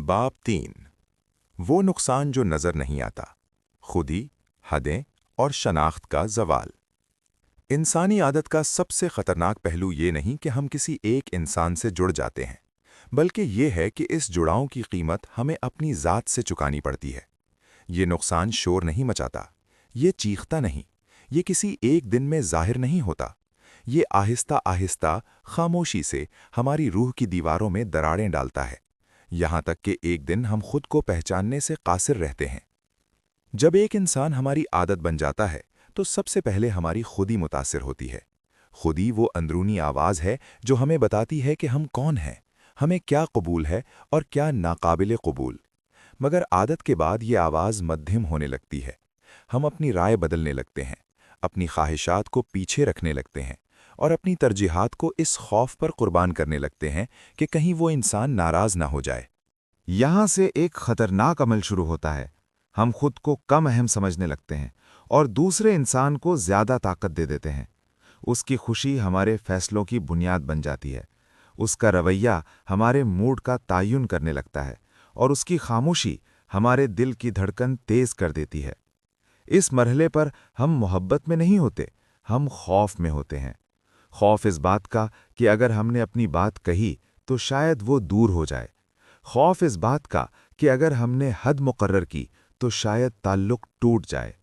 बाब 3। वो नुकसान जो नज़र नहीं आता, खुदी, हदें और शनाख्त का ज़वाल। इंसानी आदत का सबसे ख़तरनाक पहलू ये नहीं कि हम किसी एक इंसान से जुड़ जाते हैं, बल्कि ये है कि इस जुड़ाव की कीमत हमें अपनी ज़ात से चुकानी पड़ती है। ये नुकसान शोर नहीं मचाता, ये चीखता नहीं, ये किसी एक दिन में ज़ाहिर नहीं होता। ये आहिस्ता आहिस्ता खामोशी से हमारी रूह की दीवारों में दरारें डालता है, यहाँ तक कि एक दिन हम खुद को पहचानने से कासिर रहते हैं। जब एक इंसान हमारी आदत बन जाता है तो सबसे पहले हमारी खुदी मुतासिर होती है। खुदी वो अंदरूनी आवाज़ है जो हमें बताती है कि हम कौन हैं, हमें क्या कबूल है और क्या नाकाबिल कबूल। मगर आदत के बाद ये आवाज़ मध्यम होने लगती है। हम अपनी राय बदलने लगते हैं, अपनी ख्वाहिशात को पीछे रखने लगते हैं और अपनी तरजीहात को इस खौफ पर कुर्बान करने लगते हैं कि कहीं वो इंसान नाराज़ ना हो जाए। यहाँ से एक खतरनाक अमल शुरू होता है। हम खुद को कम अहम समझने लगते हैं और दूसरे इंसान को ज़्यादा ताकत दे देते हैं। उसकी खुशी हमारे फैसलों की बुनियाद बन जाती है, उसका रवैया हमारे मूड का तयन करने लगता है और उसकी खामोशी हमारे दिल की धड़कन तेज़ कर देती है। इस मरहले पर हम मोहब्बत में नहीं होते, हम खौफ में होते हैं। खौफ इस बात का कि अगर हमने अपनी बात कही तो शायद वो दूर हो जाए। खौफ इस बात का कि अगर हमने हद मुकर्रर की तो शायद ताल्लुक टूट जाए।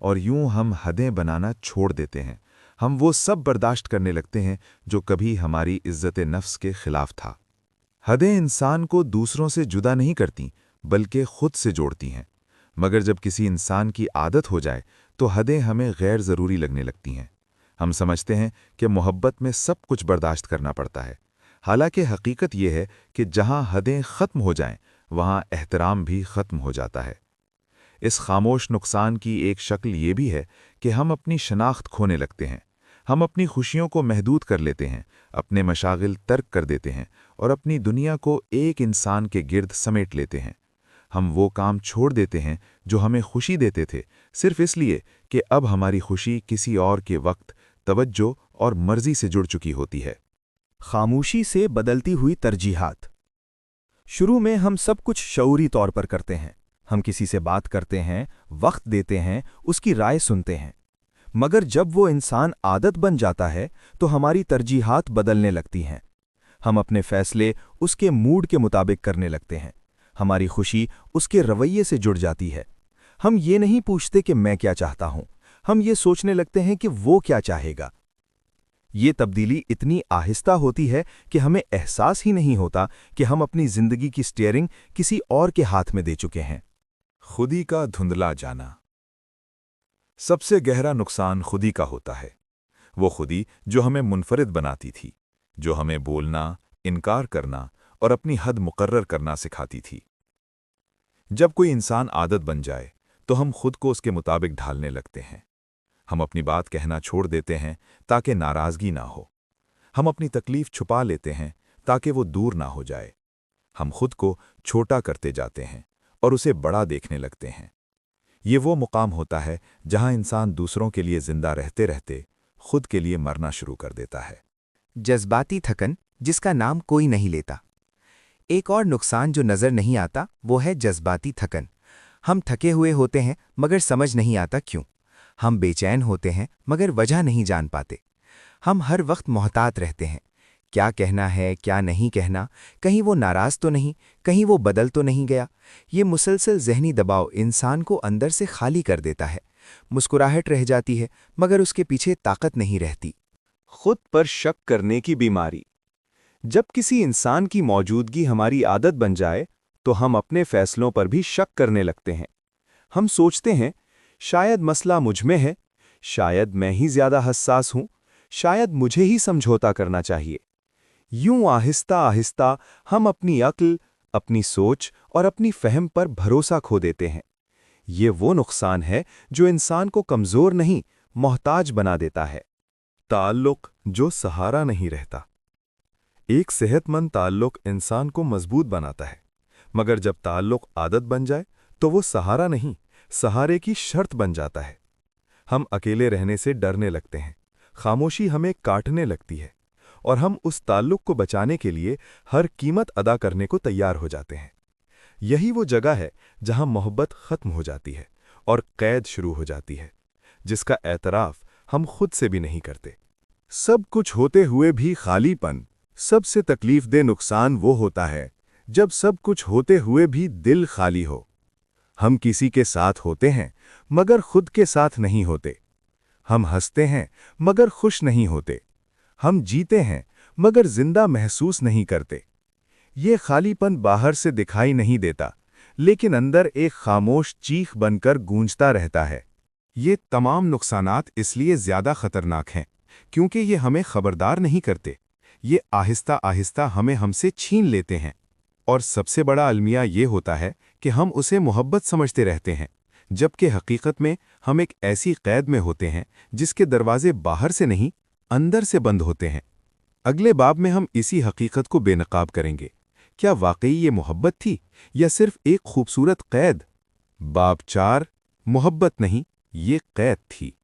और यूं हम हदें बनाना छोड़ देते हैं। हम वो सब बर्दाश्त करने लगते हैं जो कभी हमारी इज्जत नफ्स के खिलाफ था। हदें इंसान को दूसरों से जुदा नहीं करती, बल्कि खुद से जोड़ती हैं। मगर जब किसी इंसान की आदत हो जाए तो हदें हमें गैर ज़रूरी लगने लगती हैं। हम समझते हैं कि मोहब्बत में सब कुछ बर्दाश्त करना पड़ता है, हालांकि हकीकत यह है कि जहां हदें ख़त्म हो जाएं, वहां एहतराम भी ख़त्म हो जाता है। इस खामोश नुकसान की एक शक्ल ये भी है कि हम अपनी शनाख्त खोने लगते हैं। हम अपनी खुशियों को महदूद कर लेते हैं, अपने मशागिल तर्क कर देते हैं और अपनी दुनिया को एक इंसान के गिर्द समेट लेते हैं। हम वो काम छोड़ देते हैं जो हमें खुशी देते थे, सिर्फ इसलिए कि अब हमारी खुशी किसी और के वक्त, तवज्जो और मर्जी से जुड़ चुकी होती है। खामोशी से बदलती हुई तरजीहात। शुरू में हम सब कुछ शऊरी तौर पर करते हैं। हम किसी से बात करते हैं, वक्त देते हैं, उसकी राय सुनते हैं। मगर जब वो इंसान आदत बन जाता है तो हमारी तरजीहात बदलने लगती हैं। हम अपने फैसले उसके मूड के मुताबिक करने लगते हैं। हमारी खुशी उसके रवैये से जुड़ जाती है। हम ये नहीं पूछते कि मैं क्या चाहता हूं, हम ये सोचने लगते हैं कि वो क्या चाहेगा। ये तब्दीली इतनी आहिस्ता होती है कि हमें एहसास ही नहीं होता कि हम अपनी जिंदगी की स्टीयरिंग किसी और के हाथ में दे चुके हैं। खुदी का धुंधला जाना। सबसे गहरा नुकसान खुदी का होता है। वो खुदी जो हमें मुनफरिद बनाती थी, जो हमें बोलना, इनकार करना और अपनी हद मुकर्रर करना सिखाती थी। जब कोई इंसान आदत बन जाए तो हम खुद को उसके मुताबिक ढालने लगते हैं। हम अपनी बात कहना छोड़ देते हैं ताकि नाराज़गी ना हो। हम अपनी तकलीफ छुपा लेते हैं ताकि वो दूर ना हो जाए। हम खुद को छोटा करते जाते हैं और उसे बड़ा देखने लगते हैं। ये वो मुकाम होता है जहां इंसान दूसरों के लिए जिंदा रहते रहते खुद के लिए मरना शुरू कर देता है। जज्बाती थकन जिसका नाम कोई नहीं लेता। एक और नुकसान जो नज़र नहीं आता वो है जज्बाती थकन। हम थके हुए होते हैं मगर समझ नहीं आता क्यों। हम बेचैन होते हैं मगर वजह नहीं जान पाते। हम हर वक्त मोहतात रहते हैं, क्या कहना है क्या नहीं कहना, कहीं वो नाराज़ तो नहीं, कहीं वो बदल तो नहीं गया। ये मुसलसल जहनी दबाव इंसान को अंदर से खाली कर देता है। मुस्कुराहट रह जाती है मगर उसके पीछे ताकत नहीं रहती। खुद पर शक करने की बीमारी। जब किसी इंसान की मौजूदगी हमारी आदत बन जाए तो हम अपने फैसलों पर भी शक करने लगते हैं। हम सोचते हैं शायद मसला मुझ में है, शायद मैं ही ज्यादा हसास हूं, शायद मुझे ही समझौता करना चाहिए। यूं आहिस्ता आहिस्ता हम अपनी अक्ल, अपनी सोच और अपनी फहम पर भरोसा खो देते हैं। ये वो नुकसान है जो इंसान को कमजोर नहीं, मोहताज बना देता है। ताल्लुक जो सहारा नहीं रहता। एक सेहतमंद ताल्लुक इंसान को मजबूत बनाता है, मगर जब ताल्लुक आदत बन जाए तो वो सहारा नहीं, सहारे की शर्त बन जाता है। हम अकेले रहने से डरने लगते हैं, खामोशी हमें काटने लगती है और हम उस ताल्लुक को बचाने के लिए हर कीमत अदा करने को तैयार हो जाते हैं। यही वो जगह है जहां मोहब्बत खत्म हो जाती है और कैद शुरू हो जाती है, जिसका एतराफ हम खुद से भी नहीं करते। सब कुछ होते हुए भी खालीपन, सबसे तकलीफदेह नुकसान वो होता है जब सब कुछ होते हुए भी दिल खाली हो। हम किसी के साथ होते हैं मगर खुद के साथ नहीं होते। हम हंसते हैं मगर खुश नहीं होते। हम जीते हैं मगर जिंदा महसूस नहीं करते। ये खालीपन बाहर से दिखाई नहीं देता, लेकिन अंदर एक खामोश चीख बनकर गूंजता रहता है। ये तमाम नुकसानात इसलिए ज्यादा खतरनाक हैं क्योंकि ये हमें खबरदार नहीं करते। ये आहिस्ता आहिस्ता हमें हमसे छीन लेते हैं। और सबसे बड़ा अलमिया ये होता है कि हम उसे मोहब्बत समझते रहते हैं, जबकि हकीकत में हम एक ऐसी कैद में होते हैं जिसके दरवाजे बाहर से नहीं, अंदर से बंद होते हैं। अगले बाब में हम इसी हकीकत को बेनकाब करेंगे। क्या वाकई ये मोहब्बत थी या सिर्फ एक खूबसूरत कैद? बाब 4, मोहब्बत नहीं, ये कैद थी।